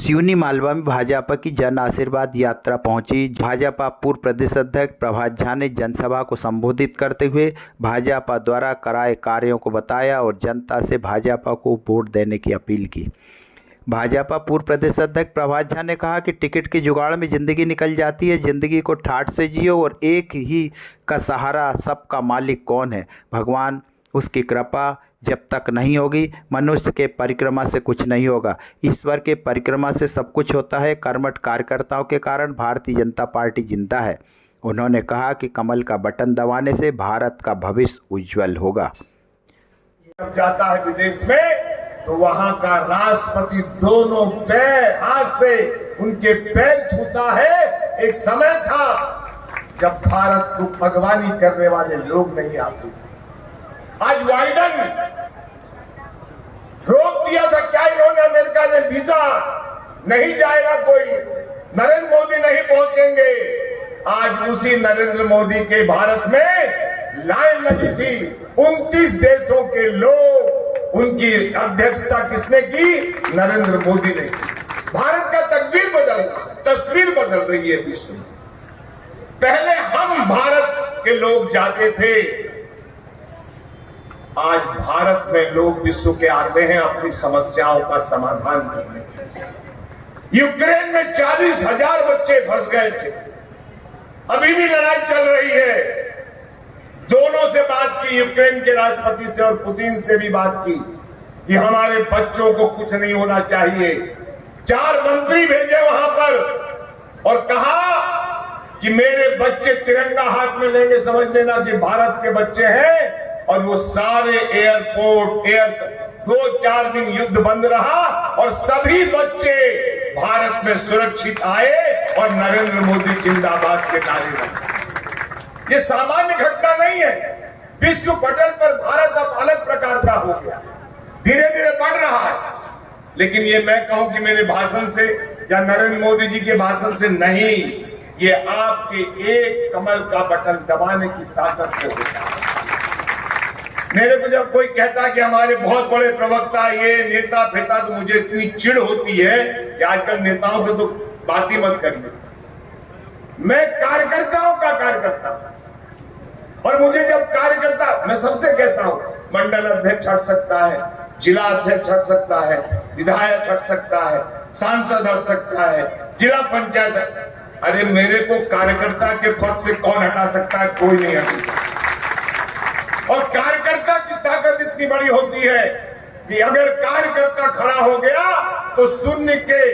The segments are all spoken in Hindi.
सिवनी मालवा में भाजपा की जन आशीर्वाद यात्रा पहुंची। भाजपा पूर्व प्रदेश अध्यक्ष प्रभात झा ने जनसभा को संबोधित करते हुए भाजपा द्वारा कराए कार्यों को बताया और जनता से भाजपा को वोट देने की अपील की। भाजपा पूर्व प्रदेश अध्यक्ष प्रभात झा ने कहा कि टिकट की जुगाड़ में ज़िंदगी निकल जाती है। ज़िंदगी को ठाठ से जियो और एक ही का सहारा, सबका मालिक कौन है? भगवान, उसकी कृपा जब तक नहीं होगी, मनुष्य के परिक्रमा से कुछ नहीं होगा। ईश्वर के परिक्रमा से सब कुछ होता है। कर्मठ कार्यकर्ताओं के कारण भारतीय जनता पार्टी जिंदा है। उन्होंने कहा कि कमल का बटन दबाने से भारत का भविष्य उज्जवल होगा। जब जाता है विदेश में तो वहां का राष्ट्रपति दोनों पैर हाथ से उनके पैर छूता है। एक समय था जब भारत को भगवानी करने वाले लोग नहीं आते। आज बाइडेन रोक दिया था, क्या इन्होंने अमेरिका ने वीजा नहीं जाएगा कोई, नरेंद्र मोदी नहीं पहुंचेंगे। आज उसी नरेंद्र मोदी के भारत में लाइन लगी थी। 29 देशों के लोग, उनकी अध्यक्षता किसने की? नरेंद्र मोदी ने की। भारत का तकदीर बदल रहा है, तस्वीर बदल रही है विश्व में। पहले हम भारत के लोग जाते थे, आज भारत में लोग विश्व के आते हैं अपनी समस्याओं का समाधान करने के लिए। यूक्रेन में 40,000 बच्चे फंस गए थे, अभी भी लड़ाई चल रही है। दोनों से बात की, यूक्रेन के राष्ट्रपति से और पुतिन से भी बात की कि हमारे बच्चों को कुछ नहीं होना चाहिए। 4 मंत्री भेजे वहां पर और कहा कि मेरे बच्चे तिरंगा हाथ में लेंगे, समझ लेना कि भारत के बच्चे हैं। और वो सारे एयरपोर्ट 2-4 दिन युद्ध बंद रहा और सभी बच्चे भारत में सुरक्षित आए और नरेंद्र मोदी जिंदाबाद के नारे लगे। ये सामान्य घटना नहीं है। विश्व पटल पर भारत अब अलग प्रकार का हो गया, धीरे धीरे बढ़ रहा है। लेकिन ये मैं कहूं कि मेरे भाषण से या नरेंद्र मोदी जी के भाषण से नहीं, ये आपके एक कमल का बटन दबाने की ताकत से होता है। मेरे को जब कोई कहता कि हमारे बहुत बड़े प्रवक्ता, ये नेता फेता, तो मुझे इतनी चिढ़ होती है कि आजकल नेताओं से तो बात ही मत करिए। मैं कार्यकर्ताओं का कार्यकर्ता, और मुझे जब कार्यकर्ता, मैं सबसे कहता हूं, मंडल अध्यक्ष हट सकता है, जिला अध्यक्ष हट सकता है, विधायक हट सकता है, सांसद हट सकता है, जिला पंचायत। अरे मेरे को कार्यकर्ता के पद से कौन हटा सकता है? कोई नहीं हटा। और कार्यकर्ता की ताकत इतनी बड़ी होती है कि अगर कार्यकर्ता खड़ा हो गया तो शून्य के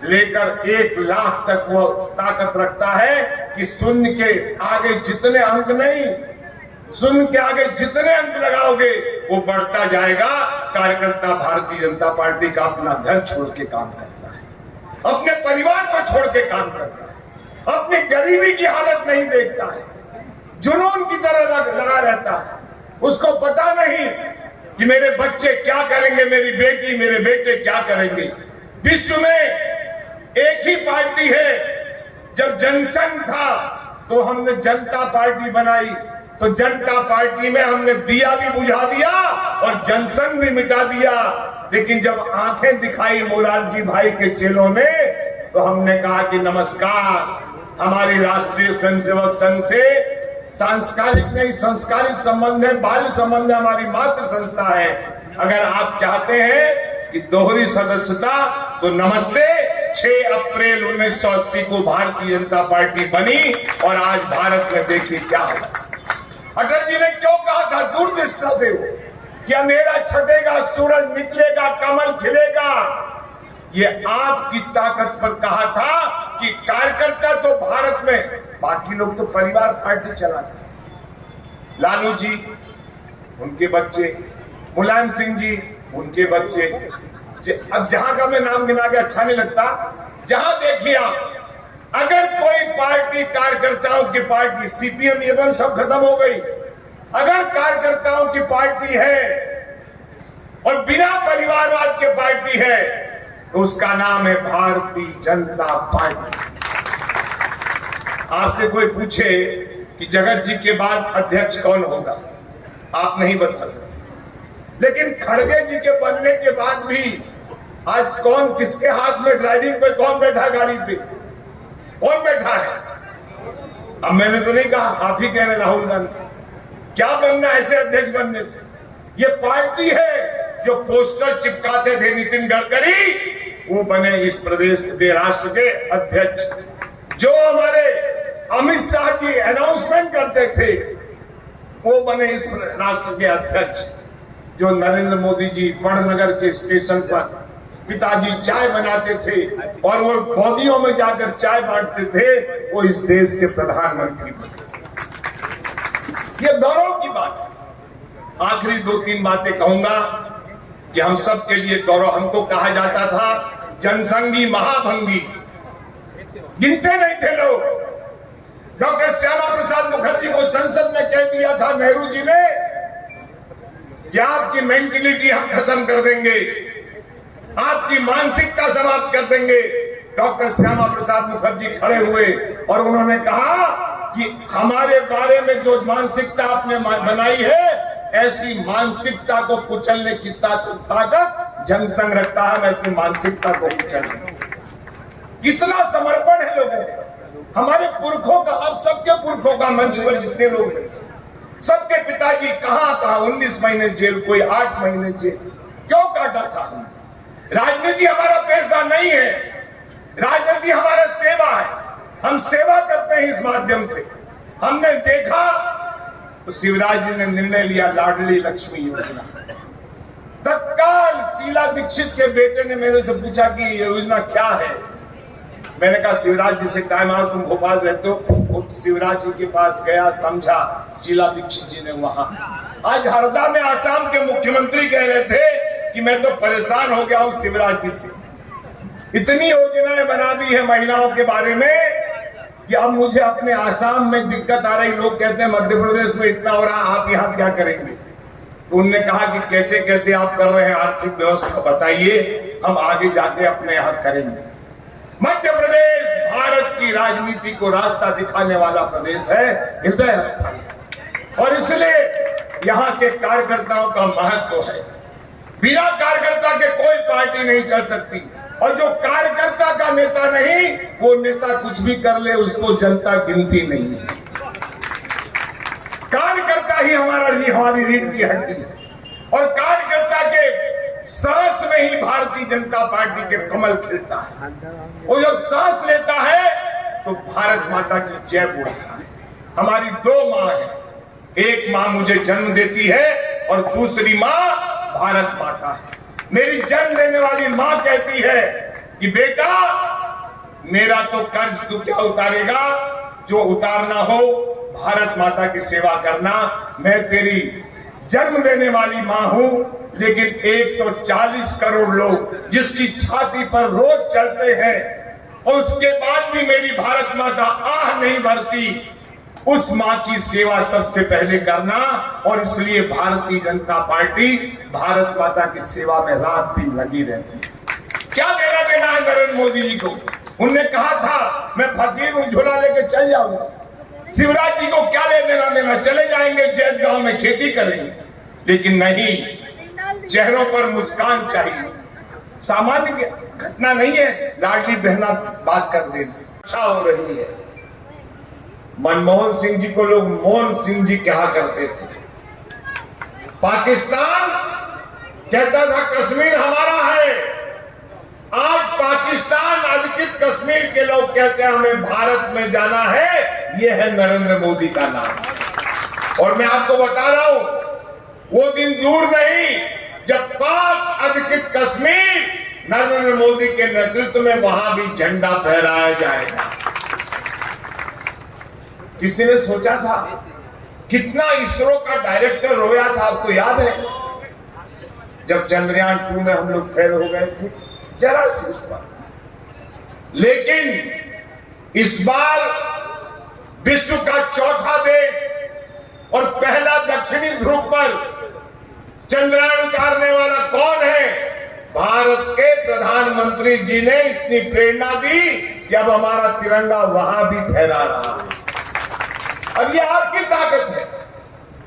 लेकर 1 लाख तक वो ताकत रखता है कि शून्य के आगे जितने अंक नहीं, शून्य के आगे जितने अंक लगाओगे वो बढ़ता जाएगा। कार्यकर्ता भारतीय जनता पार्टी का अपना घर छोड़ के काम करता है, अपने परिवार को छोड़ के काम करता है, अपनी गरीबी की हालत नहीं देखता है, जुनून की तरह लगा रहता है। उसको पता नहीं कि मेरे बच्चे क्या करेंगे, मेरी बेटी मेरे बेटे क्या करेंगे। विश्व में एक ही पार्टी है। जब जनसंघ था तो हमने जनता पार्टी बनाई, तो जनता पार्टी में हमने दिया भी बुझा दिया और जनसंघ भी मिटा दिया। लेकिन जब आंखें दिखाई मोरारजी भाई के चेलों ने, तो हमने कहा कि नमस्कार, हमारी राष्ट्रीय स्वयंसेवक संघ से सांस्कारिक नहीं, संस्कारित संबंध है, बाल संबंध है, हमारी मातृ संस्था है। अगर आप चाहते हैं कि दोहरी सदस्यता, तो नमस्ते। 6 अप्रैल 1980 को भारतीय जनता पार्टी बनी और आज भारत में देखिए क्या होगा। अटल जी ने क्यों कहा था, दूरदृष्टा थे वो, कि अंधेरा छटेगा, सूरज निकलेगा, कमल खिलेगा। ये आपकी ताकत पर कहा था कि कार्यकर्ता तो भारत में, बाकी लोग तो परिवार पार्टी चलाते। लालू जी, उनके बच्चे, मुलायम सिंह जी, उनके बच्चे। अब जहां का मैं नाम गिना के अच्छा नहीं लगता, जहां देखिए आप, अगर कोई पार्टी कार्यकर्ताओं की पार्टी, सीपीएम एवं सब खत्म हो गई, अगर कार्यकर्ताओं की पार्टी है और बिना परिवारवाद के पार्टी है, तो उसका नाम है भारतीय जनता पार्टी। आपसे कोई पूछे कि जगत जी के बाद अध्यक्ष कौन होगा, आप नहीं बता सकते। लेकिन खड़गे जी के बनने के बाद भी आज कौन किसके हाथ में ड्राइविंग पे कौन बैठा, गाड़ी पे कौन बैठा है? अब मैंने तो नहीं कहा, आप ही कह रहे राहुल गांधी। क्या बनना ऐसे अध्यक्ष बनने से? ये पार्टी है जो पोस्टर चिपकाते थे नितिन गडकरी, वो बने इस प्रदेश के राष्ट्र के अध्यक्ष। जो हमारे अमित शाह जी अनाउंसमेंट करते थे, वो बने इस राष्ट्र के अध्यक्ष। जो नरेंद्र मोदी जी बड़नगर के स्टेशन पर पिताजी चाय बनाते थे और वो बौदियों में जाकर चाय बांटते थे, वो इस देश के प्रधानमंत्री बने। ये गौरव की बात है। आखिरी 2-3 बातें कहूंगा कि हम सब के लिए गौरव। हमको कहा जाता था जनसंघी महाभंगी, गिनते नहीं थे लोग। डॉक्टर श्यामा प्रसाद मुखर्जी को संसद में कह दिया था नेहरू जी ने कि आपकी मेंटेलिटी हम खत्म कर देंगे, आपकी मानसिकता समाप्त कर देंगे। डॉक्टर श्यामा प्रसाद मुखर्जी खड़े हुए और उन्होंने कहा कि हमारे बारे में जो मानसिकता आपने बनाई है, ऐसी मानसिकता को कुचलने की ताकत जनसंघ रखता है। ऐसी मानसिकता को कुचलने, कितना समर्पण है लोगों का, हमारे पुरखों का। अब सबके पुरखों का मंच पर जितने लोग हैं, सबके पिताजी कहां 19 महीने जेल, कोई 8 महीने जेल, क्यों काटा था? राजनीति हमारा पेशा नहीं है, राजनीति हमारा सेवा है। हम सेवा करते हैं इस माध्यम से। हमने देखा तो शिवराज जी ने निर्णय लिया लाडली लक्ष्मी योजना। तत्काल शीला दीक्षित के बेटे ने मेरे से पूछा कि ये योजना क्या है। मैंने कहा शिवराज जी से टाइम आओ, तुम भोपाल रहते हो। वो शिवराज जी के पास गया, समझा। शीला दीक्षित जी ने वहां, आज हरदा में आसाम के मुख्यमंत्री कह रहे थे कि मैं तो परेशान हो गया हूं शिवराज जी से, इतनी योजनाएं बना दी है महिलाओं के बारे में कि अब मुझे अपने आसाम में दिक्कत आ रही। लोग कहते हैं मध्य प्रदेश में इतना हो रहा, आप यहाँ क्या करेंगे? तो उन्होंने कहा कि कैसे कैसे आप कर रहे हैं आर्थिक व्यवस्था बताइए, हम आगे जाके अपने यहाँ करेंगे। मध्य प्रदेश भारत की राजनीति को रास्ता दिखाने वाला प्रदेश है, हृदय स्थल, और इसलिए यहाँ के कार्यकर्ताओं का महत्व है। बिना कार्यकर्ता के कोई पार्टी नहीं चल सकती, और जो कार्यकर्ता का नेता नहीं, वो नेता कुछ भी कर ले उसको जनता गिनती नहीं है। कार्यकर्ता ही हमारी रीढ़ की हड्डी है, और कार्यकर्ता के सांस में ही भारतीय जनता पार्टी के कमल खिलता है। वो जब सांस लेता है तो भारत माता की जय बोलता है। हमारी 2 माँ है, एक माँ मुझे जन्म देती है और दूसरी माँ भारत माता है। मेरी जन्म देने वाली माँ कहती है कि बेटा मेरा तो कर्ज तू क्या उतारेगा, जो उतारना हो भारत माता की सेवा करना। मैं तेरी जन्म देने वाली माँ हूं, लेकिन 140 करोड़ लोग जिसकी छाती पर रोज चलते हैं, और उसके बाद भी मेरी भारत माता आह नहीं भरती, उस माँ की सेवा सबसे पहले करना। और इसलिए भारतीय जनता पार्टी भारत माता की सेवा में रात दिन लगी रहती है। क्या लेना देना है नरेंद्र मोदी जी को? उनने कहा था मैं फकीर हूं, झोला लेके चल जाऊंगा। शिवराज जी को क्या लेना देना, चले जाएंगे जैत गांव में खेती करेंगे, लेकिन नहीं, चेहरों पर मुस्कान चाहिए। सामान्य घटना नहीं है, लाडली बहना बात कर देना अच्छा हो रही है। मनमोहन सिंह जी को लोग मोहन सिंह जी कहा करते थे। पाकिस्तान कहता था कश्मीर हमारा है, आज पाकिस्तान अधिकृत कश्मीर के लोग कहते हैं हमें भारत में जाना है। यह है नरेंद्र मोदी का नाम। और मैं आपको बता रहा हूं, वो दिन दूर नहीं जब पाक अधिकृत कश्मीर नरेंद्र मोदी के नेतृत्व में वहां भी झंडा फहराया जाएगा। किसी ने सोचा था? कितना इसरो का डायरेक्टर रोया था, आपको याद है? जब चंद्रयान 2 में हम लोग फेल हो गए थे, जरा सी इस बार। लेकिन इस बार विश्व का चौथा देश और पहला दक्षिणी ध्रुव पर चंद्रयान उतारने वाला कौन है? भारत के प्रधानमंत्री जी ने इतनी प्रेरणा दी कि अब हमारा तिरंगा वहां भी फहरा रहा है। अब ये आपकी ताकत है,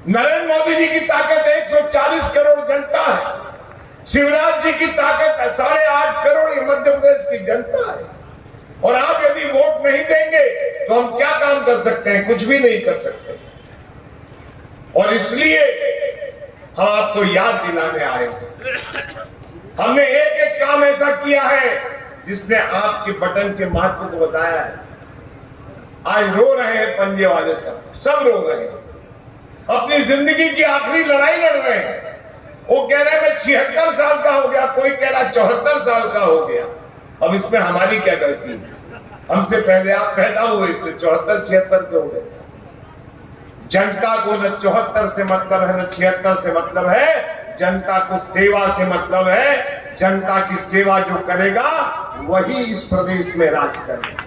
नरेंद्र मोदी जी की ताकत 140 करोड़ जनता है। शिवराज जी की ताकत 8.5 करोड़ ये मध्य प्रदेश की जनता है, और आप यदि वोट नहीं देंगे तो हम क्या काम कर सकते हैं? कुछ भी नहीं कर सकते। और इसलिए हम आपको याद दिलाने आए हैं। हमने एक एक काम ऐसा किया है जिसने आपके बटन के महत्व को बताया है। आज रो रहे हैं पंजे वाले, सब रो रहे हैं, अपनी जिंदगी की आखिरी लड़ाई लड़ रहे हैं। वो कह रहे हैं मैं 76 साल का हो गया, कोई कह रहा 74 साल का हो गया। अब इसमें हमारी क्या गलती है? हमसे पहले आप पैदा हुए, इसलिए 74-76 के हो गए। जनता को न 74 से मतलब है न 76 से मतलब है, जनता को सेवा से मतलब है। जनता की सेवा जो करेगा वही इस प्रदेश में राज करेगा।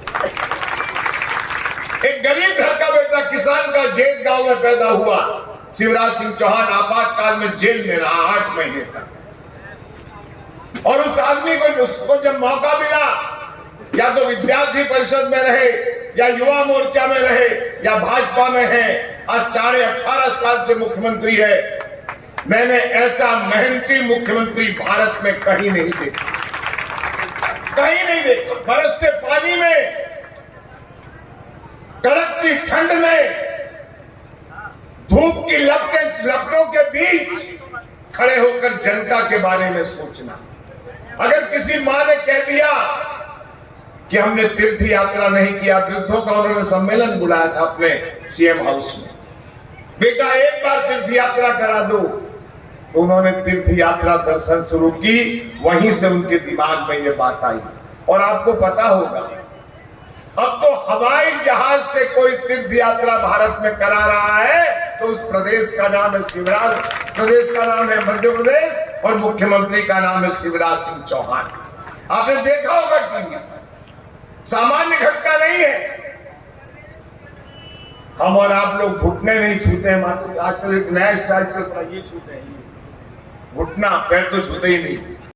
एक गरीब घर का बेटा किसान का जेल गांव में पैदा हुआ। शिवराज सिंह चौहान आपातकाल में जेल में रहा 8 महीने तक, और उस आदमी को उसको जब मौका मिला, या तो विद्यार्थी परिषद में रहे, या युवा मोर्चा में रहे, या भाजपा में है, आज 18.5 साल से मुख्यमंत्री है। मैंने ऐसा मेहनती मुख्यमंत्री भारत में कहीं नहीं देखा, कहीं नहीं देखा। बरसते पानी में, कड़कती ठंड में, धूप की लपटों के बीच खड़े होकर जनता के बारे में सोचना। अगर किसी मां ने कह दिया कि हमने तीर्थ यात्रा नहीं किया, वृद्धों का उन्होंने सम्मेलन बुलाया था अपने सीएम हाउस में, बेटा एक बार तीर्थ यात्रा करा दो, तो उन्होंने तीर्थ यात्रा दर्शन शुरू की। वहीं से उनके दिमाग में ये बात आई। और आपको पता होगा, अब तो हवाई जहाज से कोई तीर्थ यात्रा भारत में करा रहा है तो उस प्रदेश का नाम है शिवराज, प्रदेश का नाम है मध्य प्रदेश, और मुख्यमंत्री का नाम है शिवराज सिंह चौहान। आपने देखा होगा कि सामान्य घटना नहीं है। हम और आप लोग घुटने नहीं छूते हैं, मात्र आजकल एक नया स्टाइल चलता है, ये छूते हैं, घुटना, पैर तो छूते ही नहीं।